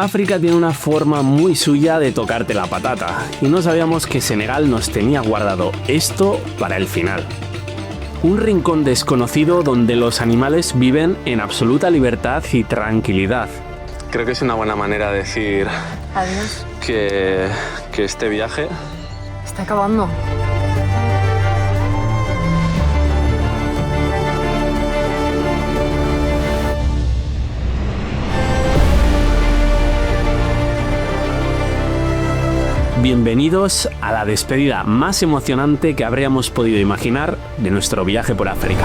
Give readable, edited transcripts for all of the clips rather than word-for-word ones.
África tiene una forma muy suya de tocarte la patata, y no sabíamos que Senegal nos tenía guardado esto para el final. Un rincón desconocido donde los animales viven en absoluta libertad y tranquilidad. Creo que es una buena manera de decir adiós. Que este viaje está acabando. Bienvenidos a la despedida más emocionante que habríamos podido imaginar de nuestro viaje por África.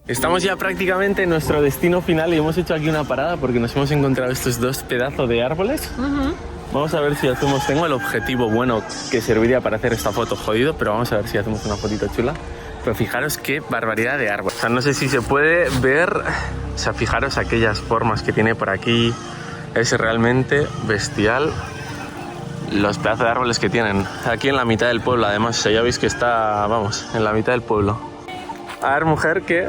Estamos ya prácticamente en nuestro destino final y hemos hecho aquí una parada porque nos hemos encontrado estos dos pedazos de árboles. Vamos a ver si hacemos... Tengo el objetivo bueno que serviría para hacer esta foto jodido, pero vamos a ver si hacemos una fotito chula. Pero fijaros qué barbaridad de árbol. O sea, no sé si se puede ver... O sea, fijaros aquellas formas que tiene por aquí. Es realmente bestial los pedazos de árboles que tienen. Aquí en la mitad del pueblo, además. O sea, ya veis que está, vamos, en la mitad del pueblo. A ver, mujer, ¿qué?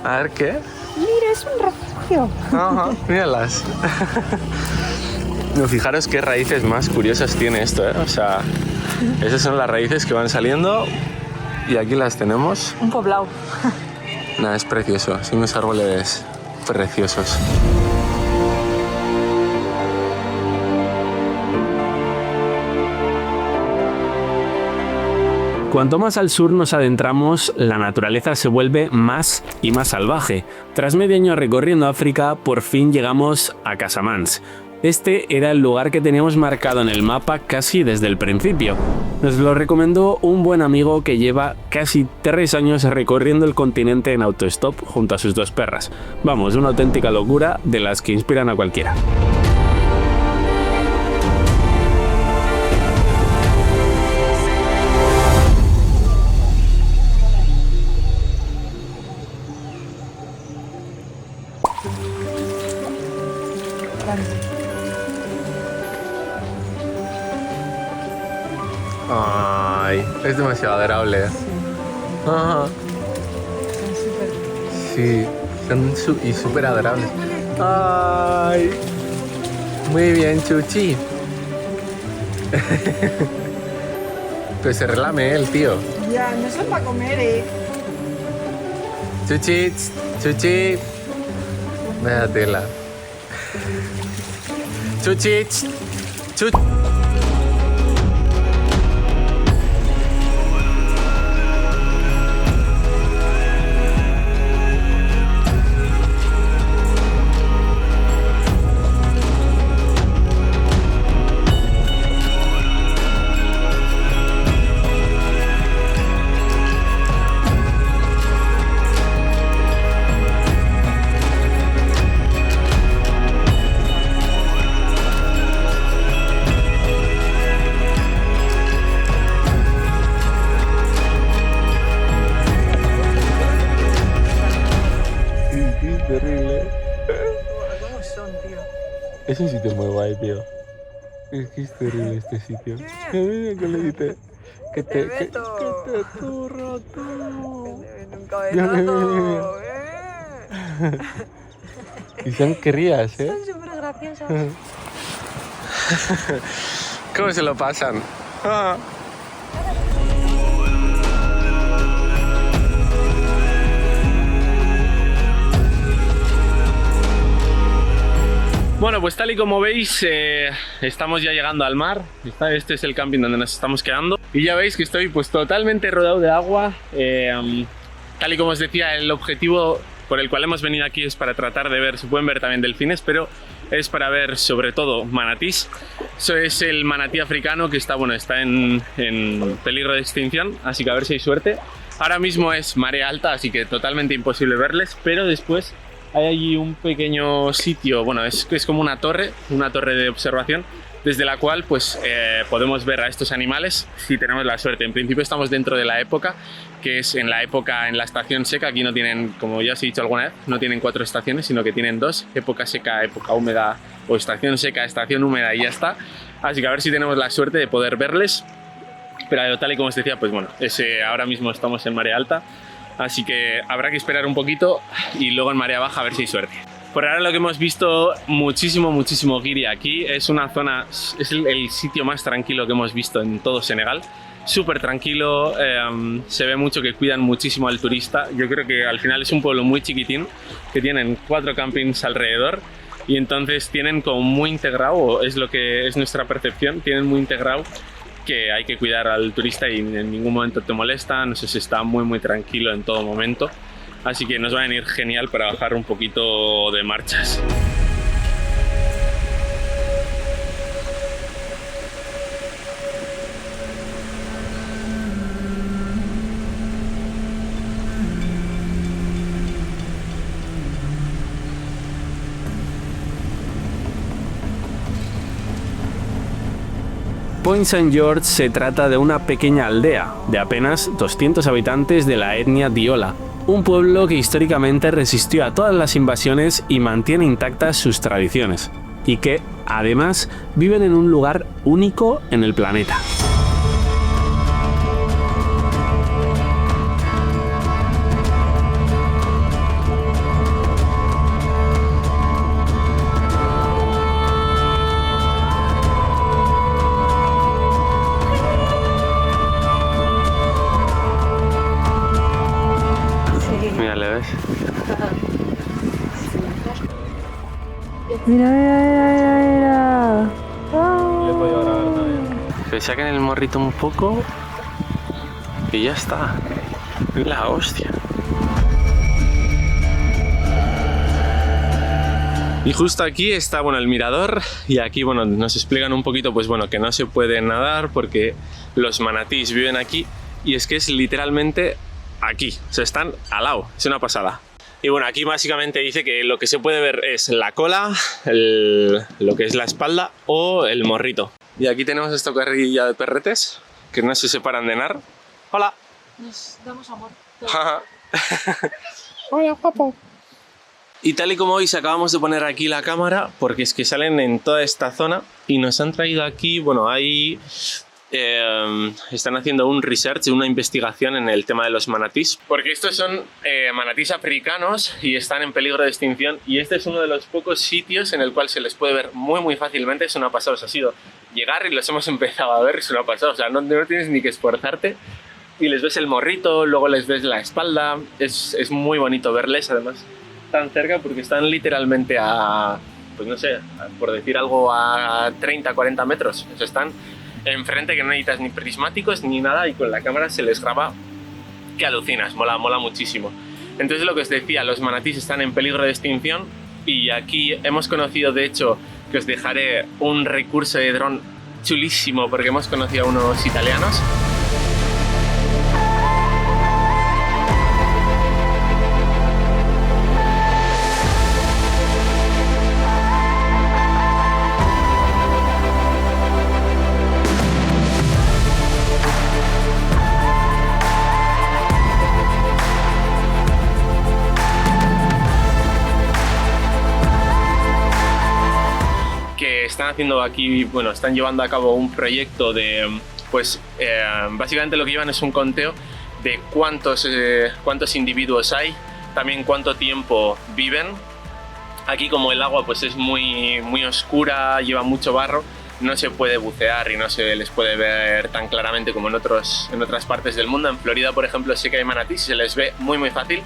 A ver, ¿qué? Mira, es un refugio. Ajá, míralas. No, fijaros qué raíces más curiosas tiene esto, ¿eh? O sea, esas son las raíces que van saliendo y aquí las tenemos. Un poblado. Nada, es precioso. Son unos árboles preciosos. Cuanto más al sur nos adentramos, la naturaleza se vuelve más y más salvaje. Tras medio año recorriendo África, por fin llegamos a Casamance. Este era el lugar que teníamos marcado en el mapa casi desde el principio. Nos lo recomendó un buen amigo que lleva casi 3 años recorriendo el continente en autostop junto a sus 2 perras. Vamos, una auténtica locura de las que inspiran a cualquiera. Ay, es demasiado adorable. Ajá. Sí, son súper adorables. Ay, muy bien, Chuchi. Pues se relame el tío. Ya, no son para comer, Chuchi, Chuchi. Vaya tela. Chuchi, Chuchi. Terrible. ¿Cómo son, tío? Es un sitio muy guay, tío. Es que es terrible este sitio. Mira que le dice que te turro, tú. Y son crías, ¿eh? Son súper graciosos. ¿Cómo se lo pasan? Ah. Bueno, pues tal y como veis, estamos ya llegando al mar. Este es el camping donde nos estamos quedando. Y ya veis que estoy pues totalmente rodeado de agua. Tal y como os decía, el objetivo por el cual hemos venido aquí es para tratar de ver, se pueden ver también delfines, pero es para ver sobre todo manatís. Eso es el manatí africano que está, bueno, está en peligro de extinción, así que a ver si hay suerte. Ahora mismo es marea alta, así que totalmente imposible verles, pero después hay allí un pequeño sitio, bueno, es como una torre de observación, desde la cual pues podemos ver a estos animales si tenemos la suerte. En principio estamos dentro de la época, que es en la estación seca. Aquí no tienen, como ya os he dicho alguna vez, no tienen 4 estaciones, sino que tienen 2, época seca, época húmeda, o estación seca, estación húmeda, y ya está. Así que a ver si tenemos la suerte de poder verles. Pero tal y como os decía, pues bueno, ahora mismo estamos en marea alta, Así que habrá que esperar un poquito y luego en marea baja a ver si hay suerte. Por ahora lo que hemos visto muchísimo guiri aquí. Es una zona, es el sitio más tranquilo que hemos visto en todo Senegal. Súper tranquilo, se ve mucho que cuidan muchísimo al turista. Yo creo que al final es un pueblo muy chiquitín, que tienen 4 campings alrededor y entonces tienen como muy integrado, o es lo que es nuestra percepción, tienen muy integrado que hay que cuidar al turista y en ningún momento te molesta, no sé, se está muy tranquilo en todo momento. Así que nos va a venir genial para bajar un poquito de marchas. Point St. George se trata de una pequeña aldea de apenas 200 habitantes de la etnia Diola, un pueblo que históricamente resistió a todas las invasiones y mantiene intactas sus tradiciones, y que, además, viven en un lugar único en el planeta. Mira. Que saquen el morrito un poco y ya está. La hostia. Y justo aquí está, bueno, el mirador, y aquí, bueno, nos explican un poquito, pues bueno, que no se puede nadar porque los manatís viven aquí, y es que es literalmente aquí, o sea, están al lado, es una pasada. Y bueno, aquí básicamente dice que lo que se puede ver es la cola, lo que es la espalda o el morrito. Y aquí tenemos esta carrilla de perretes que no se separan de nar. ¡Hola! Nos damos amor. Hola, guapo. Y tal y como veis, acabamos de poner aquí la cámara porque es que salen en toda esta zona y nos han traído aquí, bueno, ahí están haciendo un research, una investigación en el tema de los manatís, porque estos son manatís africanos y están en peligro de extinción, y este es uno de los pocos sitios en el cual se les puede ver muy fácilmente. Es una pasada, o sea, ha sido llegar y los hemos empezado a ver, es una pasada, o sea, no tienes ni que esforzarte y les ves el morrito, luego les ves la espalda, es muy bonito verles, además tan cerca porque están literalmente a, pues no sé, por decir algo, a 30-40 metros, o sea, están enfrente, que no necesitas ni prismáticos ni nada, y con la cámara se les graba que alucinas, mola muchísimo. Entonces, lo que os decía, los manatís están en peligro de extinción, y aquí hemos conocido, de hecho, que os dejaré un recurso de dron chulísimo porque hemos conocido a unos italianos. Están haciendo aquí, bueno, están llevando a cabo un proyecto de, pues, básicamente lo que llevan es un conteo de cuántos individuos hay, también cuánto tiempo viven. Aquí, como el agua pues es muy oscura, lleva mucho barro, no se puede bucear y no se les puede ver tan claramente como en otras partes del mundo. En Florida, por ejemplo, sí que hay manatís y se les ve muy fácil.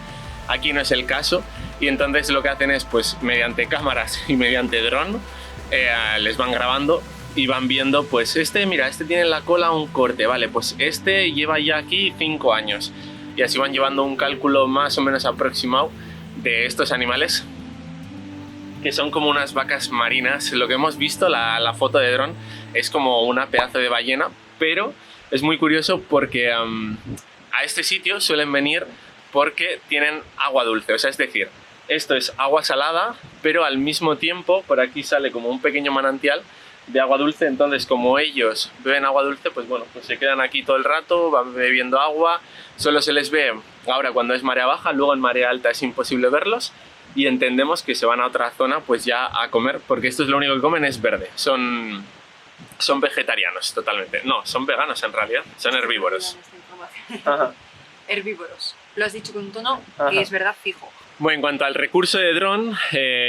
Aquí no es el caso, y entonces lo que hacen es, pues, mediante cámaras y mediante dron, les van grabando y van viendo, pues mira, este tiene en la cola un corte, vale, pues este lleva ya aquí 5 años, y así van llevando un cálculo más o menos aproximado de estos animales, que son como unas vacas marinas. Lo que hemos visto, la foto de dron, es como una pedazo de ballena, pero es muy curioso porque a este sitio suelen venir porque tienen agua dulce, o sea, es decir, esto es agua salada, pero al mismo tiempo por aquí sale como un pequeño manantial de agua dulce. Entonces, como ellos beben agua dulce, pues bueno, pues se quedan aquí todo el rato, van bebiendo agua. Solo se les ve ahora cuando es marea baja, luego en marea alta es imposible verlos, y entendemos que se van a otra zona pues ya a comer, porque esto es lo único que comen, es verde. Son vegetarianos totalmente. No, son veganos en realidad, son herbívoros. Ajá. Herbívoros. lo has dicho con un tono Ajá. que es verdad fijo. Bueno, en cuanto al recurso de dron,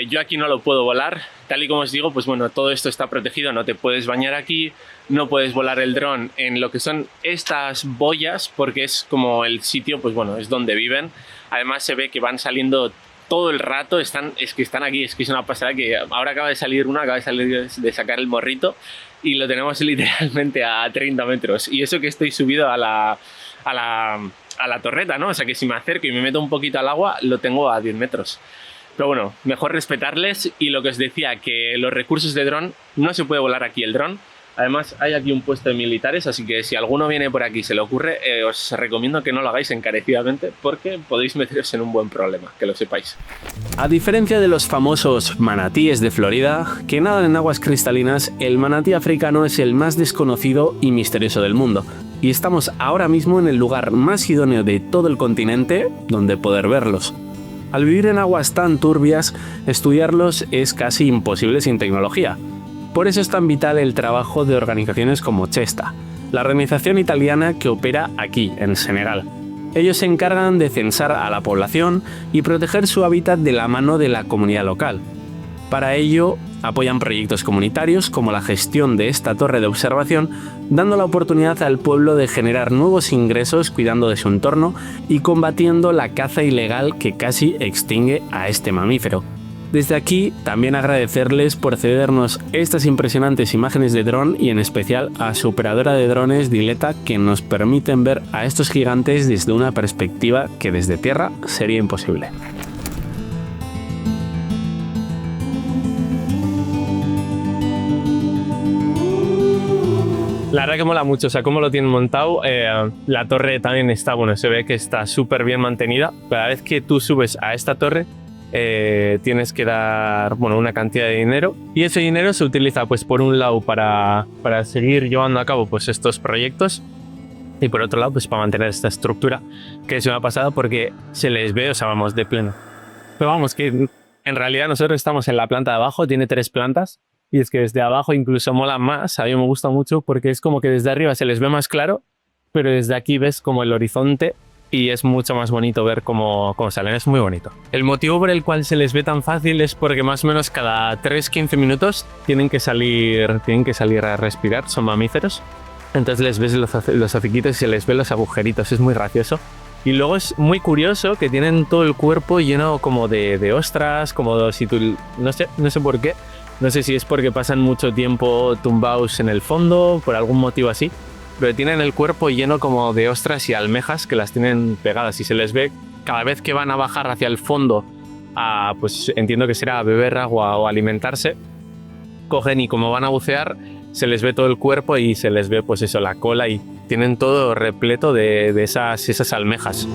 yo aquí no lo puedo volar. Tal y como os digo, pues bueno, todo esto está protegido, no te puedes bañar aquí, no puedes volar el dron en lo que son estas boyas, porque es como el sitio, pues bueno, es donde viven. Además se ve que van saliendo todo el rato, es que están aquí, es que es una pasada que ahora acaba de salir una, acaba de salir de sacar el morrito y lo tenemos literalmente a 30 metros. Y eso que estoy subido a la torreta, ¿no? O sea que si me acerco y me meto un poquito al agua, lo tengo a 10 metros. Pero bueno, mejor respetarles. Y lo que os decía, que los recursos de dron, no se puede volar aquí el dron. Además, hay aquí un puesto de militares, así que si alguno viene por aquí y se le ocurre, os recomiendo que no lo hagáis encarecidamente porque podéis meteros en un buen problema, que lo sepáis. A diferencia de los famosos manatíes de Florida, que nadan en aguas cristalinas, el manatí africano es el más desconocido y misterioso del mundo. Y estamos ahora mismo en el lugar más idóneo de todo el continente donde poder verlos. Al vivir en aguas tan turbias, estudiarlos es casi imposible sin tecnología. Por eso es tan vital el trabajo de organizaciones como Cesta, la organización italiana que opera aquí, en Senegal. Ellos se encargan de censar a la población y proteger su hábitat de la mano de la comunidad local. Para ello, apoyan proyectos comunitarios como la gestión de esta torre de observación, dando la oportunidad al pueblo de generar nuevos ingresos cuidando de su entorno y combatiendo la caza ilegal que casi extingue a este mamífero. Desde aquí, también agradecerles por cedernos estas impresionantes imágenes de dron y en especial a su operadora de drones Dileta, que nos permiten ver a estos gigantes desde una perspectiva que desde tierra sería imposible. La verdad que mola mucho, o sea, cómo lo tienen montado. La torre también está, bueno, se ve que está súper bien mantenida. Cada vez que tú subes a esta torre, tienes que dar, bueno, una cantidad de dinero y ese dinero se utiliza, pues, por un lado para seguir llevando a cabo, pues, estos proyectos y por otro lado, pues, para mantener esta estructura que es una pasada porque se les ve, o sea, vamos, de pleno. Pero vamos, que en realidad nosotros estamos en la planta de abajo, tiene 3 plantas. Y es que desde abajo incluso mola más, a mí me gusta mucho porque es como que desde arriba se les ve más claro, pero desde aquí ves como el horizonte y es mucho más bonito ver cómo salen, es muy bonito. El motivo por el cual se les ve tan fácil es porque más o menos cada 3-15 minutos tienen que salir a respirar, son mamíferos. Entonces les ves los hociquitos y se les ve los agujeritos, es muy gracioso. Y luego es muy curioso que tienen todo el cuerpo lleno como de ostras, como si tú, no sé por qué. No sé si es porque pasan mucho tiempo tumbados en el fondo, por algún motivo así, pero tienen el cuerpo lleno como de ostras y almejas que las tienen pegadas y se les ve cada vez que van a bajar hacia el fondo, pues entiendo que será a beber agua o alimentarse, cogen y como van a bucear, se les ve todo el cuerpo y se les ve pues eso, la cola y tienen todo repleto de esas almejas.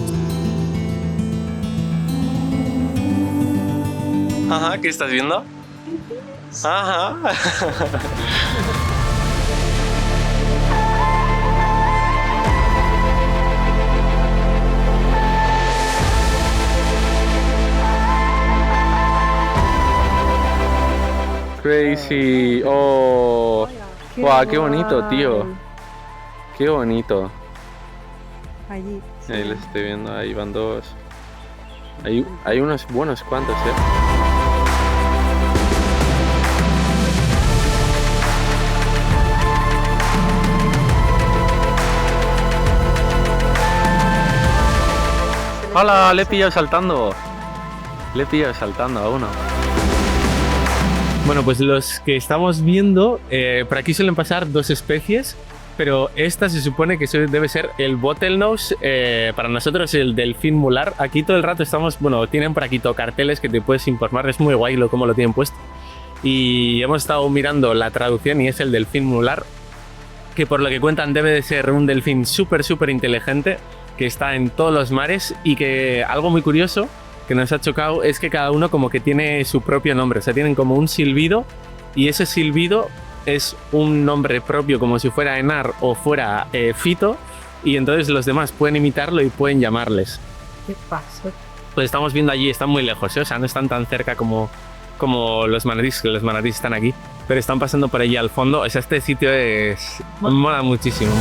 Ajá, ¿qué estás viendo? Ajá. Crazy. Oh. Wow, qué bonito, tío. Qué bonito. Allí. Sí. Ahí lo estoy viendo, ahí van 2. Hay unos buenos cuantos, ¡Hola! Le he pillado saltando. Le he pillado saltando a uno. Bueno, pues los que estamos viendo, por aquí suelen pasar 2 especies, pero esta se supone que debe ser el bottlenose, para nosotros el delfín mular. Aquí todo el rato estamos, bueno, tienen por aquí carteles que te puedes informar, es muy guay cómo lo tienen puesto. Y hemos estado mirando la traducción y es el delfín mular, que por lo que cuentan debe de ser un delfín súper inteligente, que está en todos los mares y que algo muy curioso que nos ha chocado es que cada uno como que tiene su propio nombre, o sea, tienen como un silbido y ese silbido es un nombre propio como si fuera Enar o fuera Fito y entonces los demás pueden imitarlo y pueden llamarles. ¿Qué pasa? Pues estamos viendo allí, están muy lejos, o sea, no están tan cerca como los manatíes, que los manatíes están aquí, pero están pasando por allí al fondo, o sea, este sitio mola muchísimo.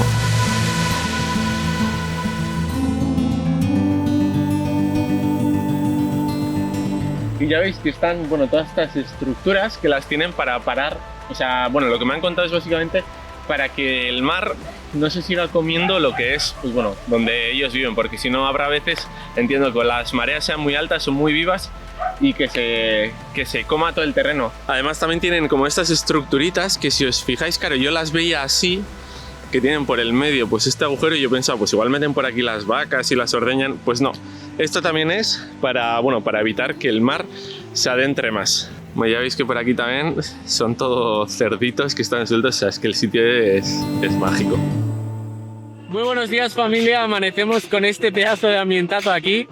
y ya veis que están, bueno, todas estas estructuras que las tienen para parar, o sea, bueno, lo que me han contado es básicamente para que el mar no se siga comiendo lo que es, pues bueno, donde ellos viven, porque si no habrá veces, entiendo que las mareas sean muy altas, son muy vivas y que se coma todo el terreno. Además también tienen como estas estructuritas que si os fijáis, claro, yo las veía así, que tienen por el medio pues este agujero y yo pensaba, pues igual meten por aquí las vacas y las ordeñan, pues no. Esto también es para, bueno, para evitar que el mar se adentre más. Bueno, ya veis que por aquí también son todos cerditos que están sueltos, o sea, es que el sitio es mágico. Muy buenos días, familia. Amanecemos con este pedazo de ambientazo aquí.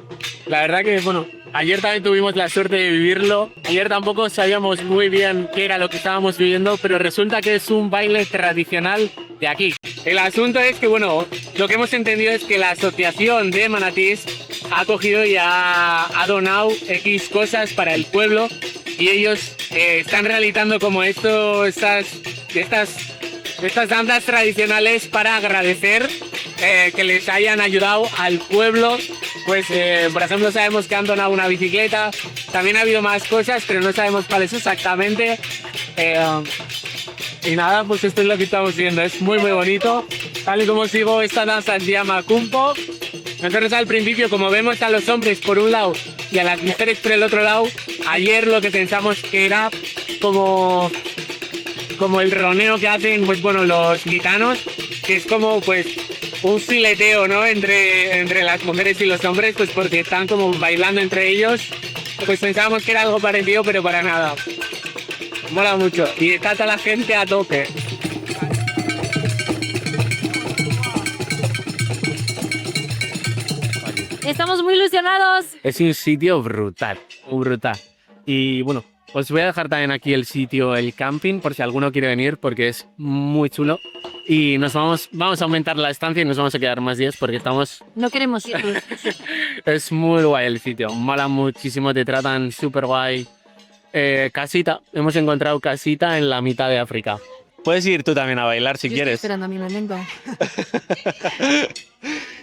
La verdad que, bueno, ayer también tuvimos la suerte de vivirlo. Ayer tampoco sabíamos muy bien qué era lo que estábamos viviendo, pero resulta que es un baile tradicional de aquí. El asunto es que, bueno, lo que hemos entendido es que la asociación de manatís ha cogido y ha donado X cosas para el pueblo y ellos están realizando como estas danzas tradicionales para agradecer que les hayan ayudado al pueblo. Pues, por ejemplo, sabemos que han donado una bicicleta, también ha habido más cosas, pero no sabemos cuáles exactamente. Y nada, pues esto es lo que estamos viendo, es muy bonito. Tal y como os digo, esta danza se llama Kumpo. Nosotros al principio, como vemos a los hombres por un lado y a las mujeres por el otro lado, ayer lo que pensamos que era como el roneo que hacen, pues bueno, los gitanos, que es como pues un fileteo, ¿no? entre las mujeres y los hombres, pues porque están como bailando entre ellos. Pues pensábamos que era algo parecido, pero para nada. Mola mucho y está toda la gente a tope. Estamos muy ilusionados. Es un sitio brutal, muy brutal. Y bueno, os voy a dejar también aquí el sitio, el camping, por si alguno quiere venir, porque es muy chulo. Y vamos a aumentar la estancia y nos vamos a quedar más días porque estamos... No queremos ir. Es muy guay el sitio, mola muchísimo, te tratan súper guay. Casita, hemos encontrado casita en la mitad de África. Puedes ir tú también a bailar si quieres. Estoy esperando a mi momento.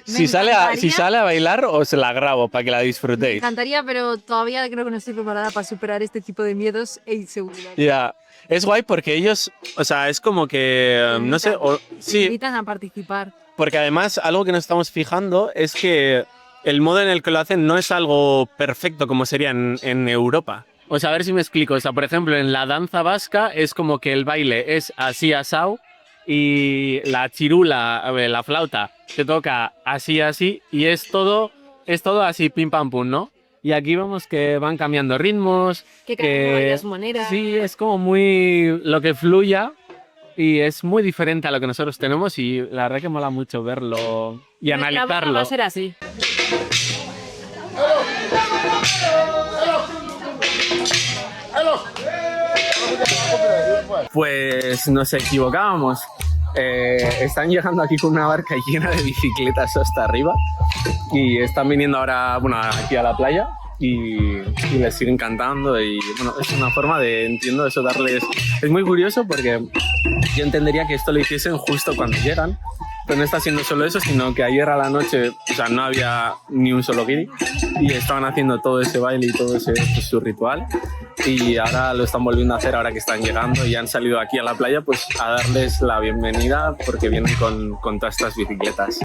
Si sale a bailar, os la grabo para que la Me disfrutéis. encantaría, pero todavía creo que no estoy preparada para superar este tipo de miedos e inseguridad. Ya, es guay porque ellos, o sea, es como que, no sé, sí, Invitan a participar. porque además algo que nos estamos fijando es que el modo en el que lo hacen no es algo perfecto como sería en Europa. O sea, a ver si me explico. O sea, por ejemplo, en la danza vasca es como que el baile es así asao y la chirula, la flauta, se toca así y es todo así pim pam pum, ¿no? Y aquí vemos que van cambiando ritmos. Que cada uno baila a su manera. Sí, es como muy lo que fluya y es muy diferente a lo que nosotros tenemos y la verdad que mola mucho verlo y Nuestra boda analizarlo. va a ser así. Pues nos equivocábamos. Están llegando aquí con una barca llena de bicicletas hasta arriba y están viniendo ahora, bueno, aquí a la playa y les siguen cantando y bueno, es una forma de, entiendo eso, darles... Es muy curioso porque yo entendería que esto lo hiciesen justo cuando llegan, pero no está haciendo solo eso, sino que ayer a la noche, o sea, no había ni un solo guiri y estaban haciendo todo ese baile y todo ese pues, su ritual y ahora lo están volviendo a hacer ahora que están llegando y han salido aquí a la playa pues a darles la bienvenida porque vienen con todas estas bicicletas.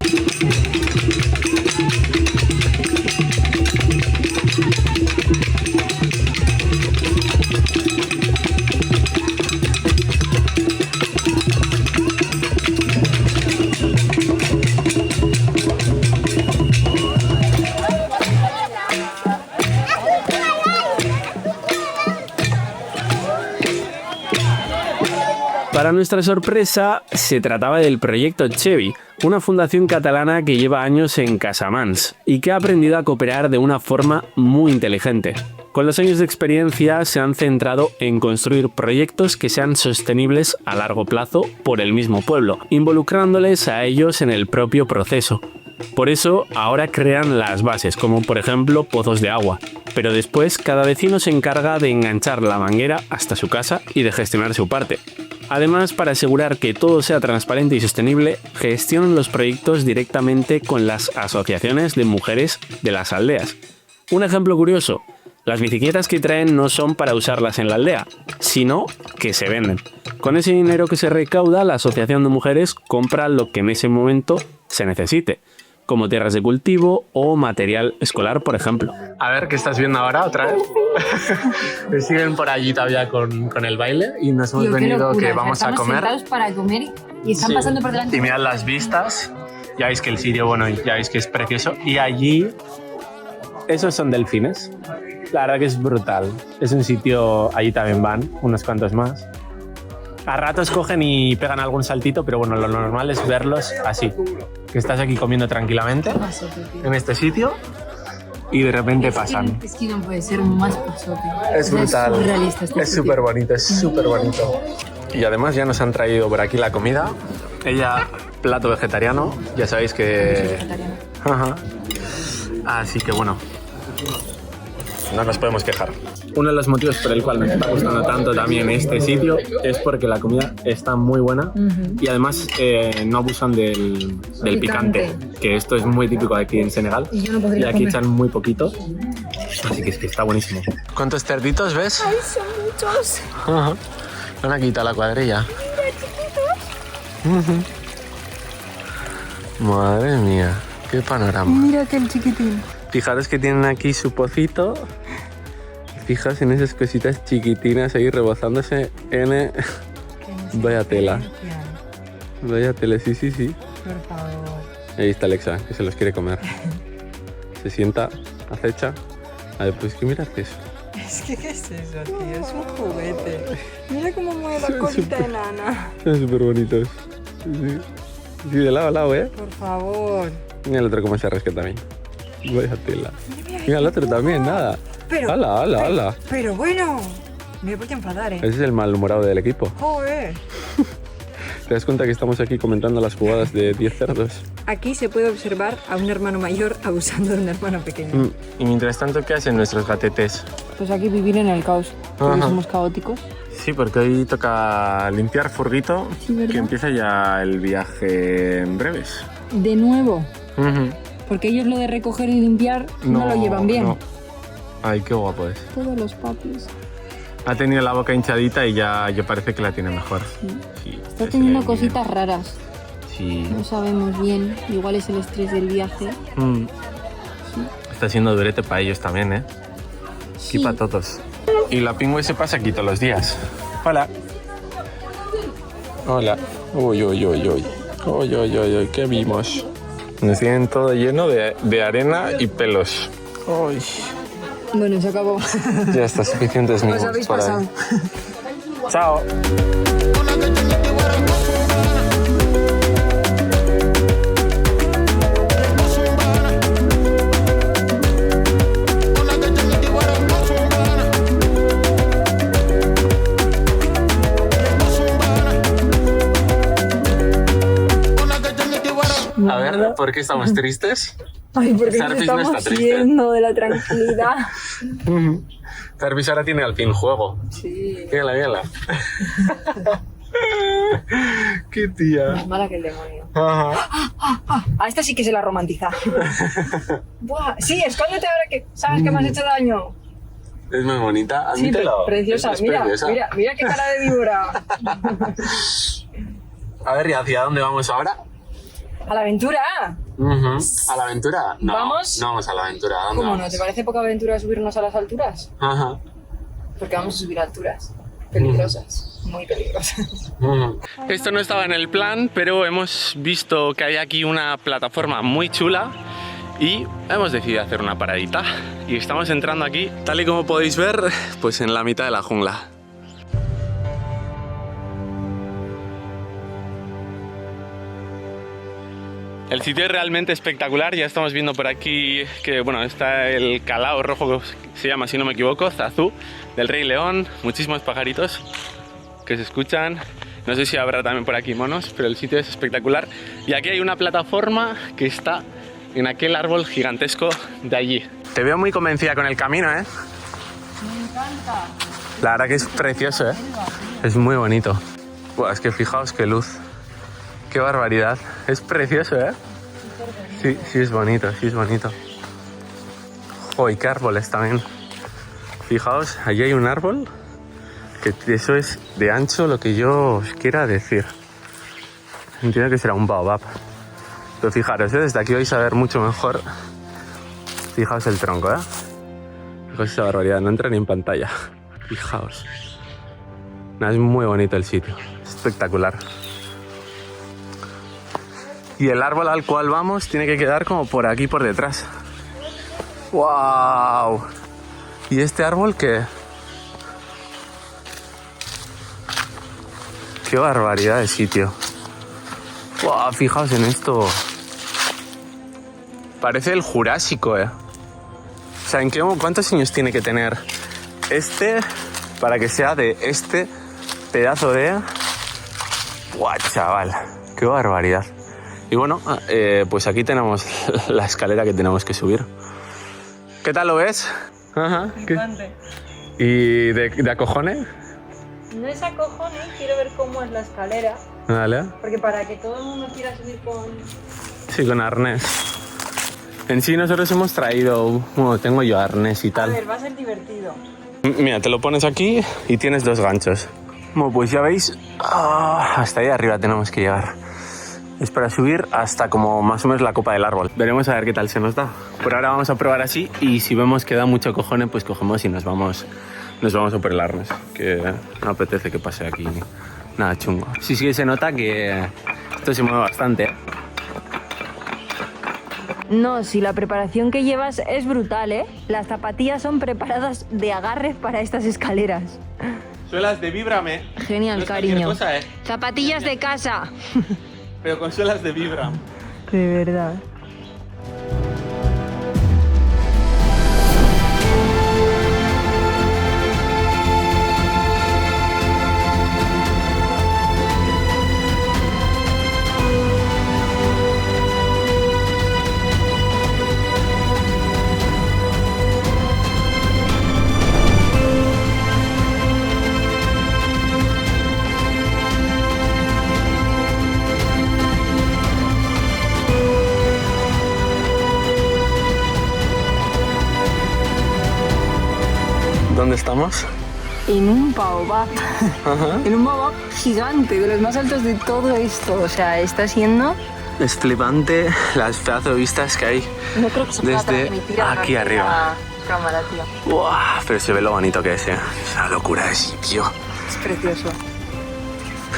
Para nuestra sorpresa, se trataba del proyecto Chevy, una fundación catalana que lleva años en Casamance y que ha aprendido a cooperar de una forma muy inteligente. Con los años de experiencia se han centrado en construir proyectos que sean sostenibles a largo plazo por el mismo pueblo, involucrándoles a ellos en el propio proceso. Por eso ahora crean las bases, como por ejemplo pozos de agua, pero después cada vecino se encarga de enganchar la manguera hasta su casa y de gestionar su parte. Además, para asegurar que todo sea transparente y sostenible, gestionan los proyectos directamente con las asociaciones de mujeres de las aldeas. Un ejemplo curioso, Las bicicletas que traen no son para usarlas en la aldea, sino que se venden. Con ese dinero que se recauda, la asociación de mujeres compra lo que en ese momento se necesite, como tierras de cultivo o material escolar, por ejemplo. A ver, ¿qué estás viendo ahora otra vez? Me siguen por allí todavía con el baile y nos hemos venido que vamos a comer. Estamos sentados para comer y están pasando por delante. Y mirad las vistas, ya veis que el sitio, bueno, ya veis que es precioso. Y allí, esos son delfines. La verdad que es brutal. Es un sitio, allí también van unos cuantos más. A ratos cogen y pegan algún saltito, pero bueno, lo normal es verlos así. Que estás aquí comiendo tranquilamente en este sitio y de repente pasan. Es que no puede ser más pasote. Es brutal. Es surrealista este Es súper bonito, es súper bonito. Y además ya nos han traído por aquí la comida. Ella, plato vegetariano, ya sabéis que... Ajá. Así que bueno, no nos podemos quejar. Uno de los motivos por el cual me está gustando tanto también este sitio es porque la comida está muy buena y además no abusan del picante, que esto es muy típico aquí en Senegal y aquí echan muy poquito, así que es que está buenísimo. ¿Cuántos cerditos ves? ¡Ay, son muchos! Ajá. Van aquí a la cuadrilla. Madre mía, qué panorama. Mira aquel chiquitín. Fijaros que tienen aquí su pocito. Fijas en esas cositas chiquitinas ahí rebozándose en... Vaya tela. Vaya tela, sí, sí, sí. Por favor. Ahí está Alexa, que se los quiere comer. Se sienta, acecha. A ver, pues, ¿qué miras eso? Es que, ¿qué es eso, tío? Es un juguete. Mira cómo mueve la colita enana. Son súper bonitos. Sí. Sí, de lado a lado, ¿eh? Por favor. Mira el otro cómo se arrasca también. Vaya tela. Mira el otro también, nada. Pero, ¡Hala, hala, hala! Pero bueno, me voy a enfadar, ¿eh? Ese es el malhumorado del equipo. ¡Joder! ¿Te das cuenta que estamos aquí comentando las jugadas de 10 cerdos? Aquí se puede observar a un hermano mayor abusando de un hermano pequeño. Y mientras tanto, ¿qué hacen nuestros gatetes? Pues aquí vivir en el caos, porque Ajá. somos caóticos. Sí, porque hoy toca limpiar furguito, Sí, ¿verdad? que empieza ya el viaje en breves. De nuevo, Ujú. porque ellos lo de recoger y limpiar no lo llevan bien. No. Ay, qué guapo es. Todos los papis. Ha tenido la boca hinchadita y ya parece que la tiene mejor. Sí, Está se teniendo ve cositas raras. bien. Sí. No sabemos bien. Igual es el estrés del viaje. Mm. Está siendo durete para ellos también, ¿eh? Sí. Y para todos. Y la pingüe se pasa aquí todos los días. Hola. Hola. Uy, uy, uy, uy. Uy, uy, uy, uy. ¿Qué vimos? Nos tienen todo lleno de arena y pelos. Uy. Bueno, se acabó. Ya está, suficientes Os mimos habéis por pasado. ahí. Chao. A ver, ¿por qué estamos tristes? Ay, porque nos Sarvis no estamos está triste. yendo de la tranquilidad. Cervis ahora tiene al fin juego. Sí. Mírala, mírala. Qué tía. Más mala que el demonio. Ajá. A esta sí que se la romantiza. Buah, sí, escóndete ahora que sabes que me has hecho daño. Es muy bonita. Sí, Admítelo. preciosa. Es Mira, preciosa. mira, mira qué cara de víbora. A ver, ¿y hacia dónde vamos ahora? A la aventura. ¿A la aventura? No, ¿Vamos? no vamos a la aventura. ¿A dónde ¿Cómo no? vamos? ¿Te parece poca aventura subirnos a las alturas? Ajá. Porque vamos a subir a alturas peligrosas, muy peligrosas. Esto no estaba en el plan, pero hemos visto que hay aquí una plataforma muy chula y hemos decidido hacer una paradita. Y estamos entrando aquí, tal y como podéis ver, pues en la mitad de la jungla. El sitio es realmente espectacular, ya estamos viendo por aquí que bueno, está el calao rojo, que se llama, si no me equivoco, Zazú, del Rey León, muchísimos pajaritos que se escuchan. No sé si habrá también por aquí monos, pero el sitio es espectacular. Y aquí hay una plataforma que está en aquel árbol gigantesco de allí. Te veo muy convencida con el camino, ¿eh? Me encanta. La verdad que es precioso, ¿eh? Es muy bonito. Buah, es que fijaos qué luz. Qué barbaridad. Es precioso, ¿eh? Sí, sí es bonito, sí es bonito. Oh, y qué árboles también. Fijaos, allí hay un árbol, que eso es de ancho lo que yo os quiera decir. Entiendo que será un baobab. Pero fijaros, desde aquí vais a ver mucho mejor. Fijaos el tronco, Fijaos esa barbaridad, no entra ni en pantalla. Fijaos. Es muy bonito el sitio, espectacular. Y el árbol al cual vamos tiene que quedar como por aquí, por detrás. ¡Wow! ¿Y este árbol qué? ¡Qué barbaridad de sitio! ¡Wow! Fijaos en esto. Parece el Jurásico, O sea, ¿cuántos años tiene que tener este para que sea de este pedazo de... ¡Guau, chaval! ¡Qué barbaridad! Y bueno, pues aquí tenemos la escalera que tenemos que subir. ¿Qué tal lo ves? Ajá. ¿Y de acojone? No es acojone, quiero ver cómo es la escalera. Vale. Porque para que todo el mundo quiera subir con... Sí, con arnés. En sí nosotros hemos traído... Bueno, tengo yo arnés y tal. A ver, va a ser divertido. Mira, te lo pones aquí y tienes 2 ganchos. Bueno, pues ya veis, hasta ahí arriba tenemos que llegar. Es para subir hasta como más o menos la copa del árbol. Veremos a ver qué tal se nos da. Por ahora vamos a probar así y si vemos que da mucho cojone, pues cogemos y nos vamos a por el arnés. Que no apetece que pase aquí nada chungo. Sí que se nota que esto se mueve bastante. No, si la preparación que llevas es brutal, Las zapatillas son preparadas de agarre para estas escaleras. Suelas de Vibram, Genial, no es cariño. cosa, Zapatillas de casa. Pero con suelas de Vibram. De verdad. ¿Dónde estamos? En un baobab. Ajá. En un baobab gigante, de los más altos de todo esto. O sea, está siendo... Es flipante las pedazos de vistas que hay. No creo que se pueda desde transmitir aquí arriba. La cámara, tío. ¡Buah! Pero se ve lo bonito que es, Es una locura de sitio. Es precioso.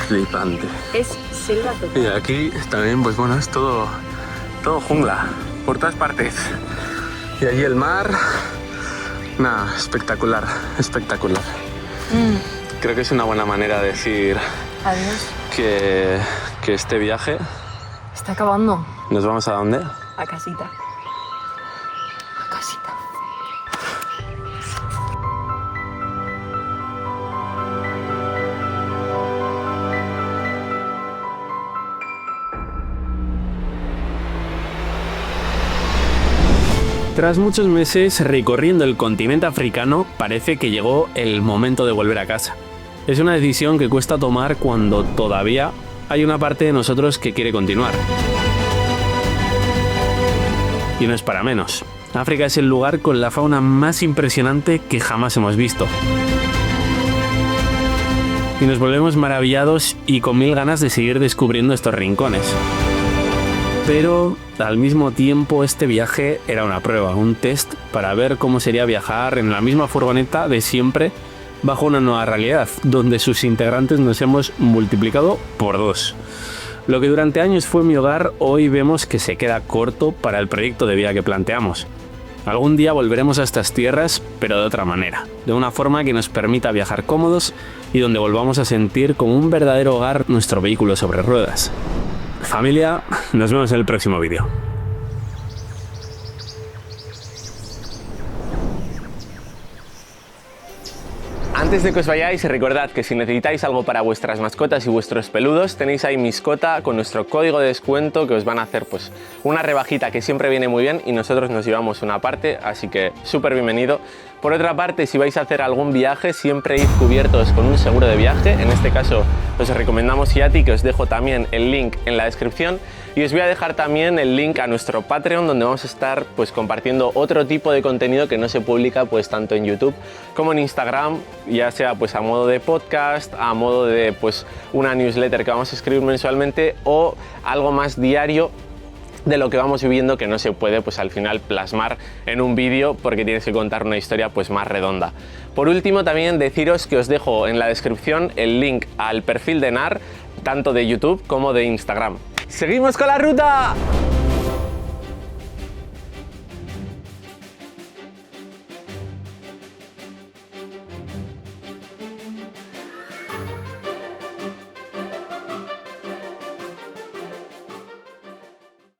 Flipante. Es selva total. Y aquí también, pues bueno, es todo jungla, por todas partes. Y allí el mar. Nada, espectacular, espectacular. Creo que es una buena manera de decir Adiós. que este viaje... Está acabando. ¿Nos vamos a dónde? A casita. A casita. Tras muchos meses recorriendo el continente africano, parece que llegó el momento de volver a casa. Es una decisión que cuesta tomar cuando todavía hay una parte de nosotros que quiere continuar. Y no es para menos. África es el lugar con la fauna más impresionante que jamás hemos visto. Y nos volvemos maravillados y con mil ganas de seguir descubriendo estos rincones. Pero al mismo tiempo este viaje era una prueba, un test para ver cómo sería viajar en la misma furgoneta de siempre bajo una nueva realidad, donde sus integrantes nos hemos multiplicado por 2. Lo que durante años fue mi hogar, hoy vemos que se queda corto para el proyecto de vida que planteamos. Algún día volveremos a estas tierras, pero de otra manera, de una forma que nos permita viajar cómodos y donde volvamos a sentir como un verdadero hogar nuestro vehículo sobre ruedas. Familia, nos vemos en el próximo vídeo. Antes de que os vayáis, recordad que si necesitáis algo para vuestras mascotas y vuestros peludos, tenéis ahí Miscota con nuestro código de descuento que os van a hacer pues una rebajita que siempre viene muy bien y nosotros nos llevamos una parte, así que súper bienvenido Por otra parte, si vais a hacer algún viaje, siempre id cubiertos con un seguro de viaje. En este caso, os recomendamos Yati, que os dejo también el link en la descripción. Y os voy a dejar también el link a nuestro Patreon, donde vamos a estar pues compartiendo otro tipo de contenido que no se publica pues tanto en YouTube como en Instagram, ya sea pues a modo de podcast, a modo de pues una newsletter que vamos a escribir mensualmente o algo más diario de lo que vamos viviendo, que no se puede pues al final plasmar en un vídeo porque tienes que contar una historia pues más redonda. Por último, también deciros que os dejo en la descripción el link al perfil de NAR, tanto de YouTube como de Instagram. ¡Seguimos con la ruta!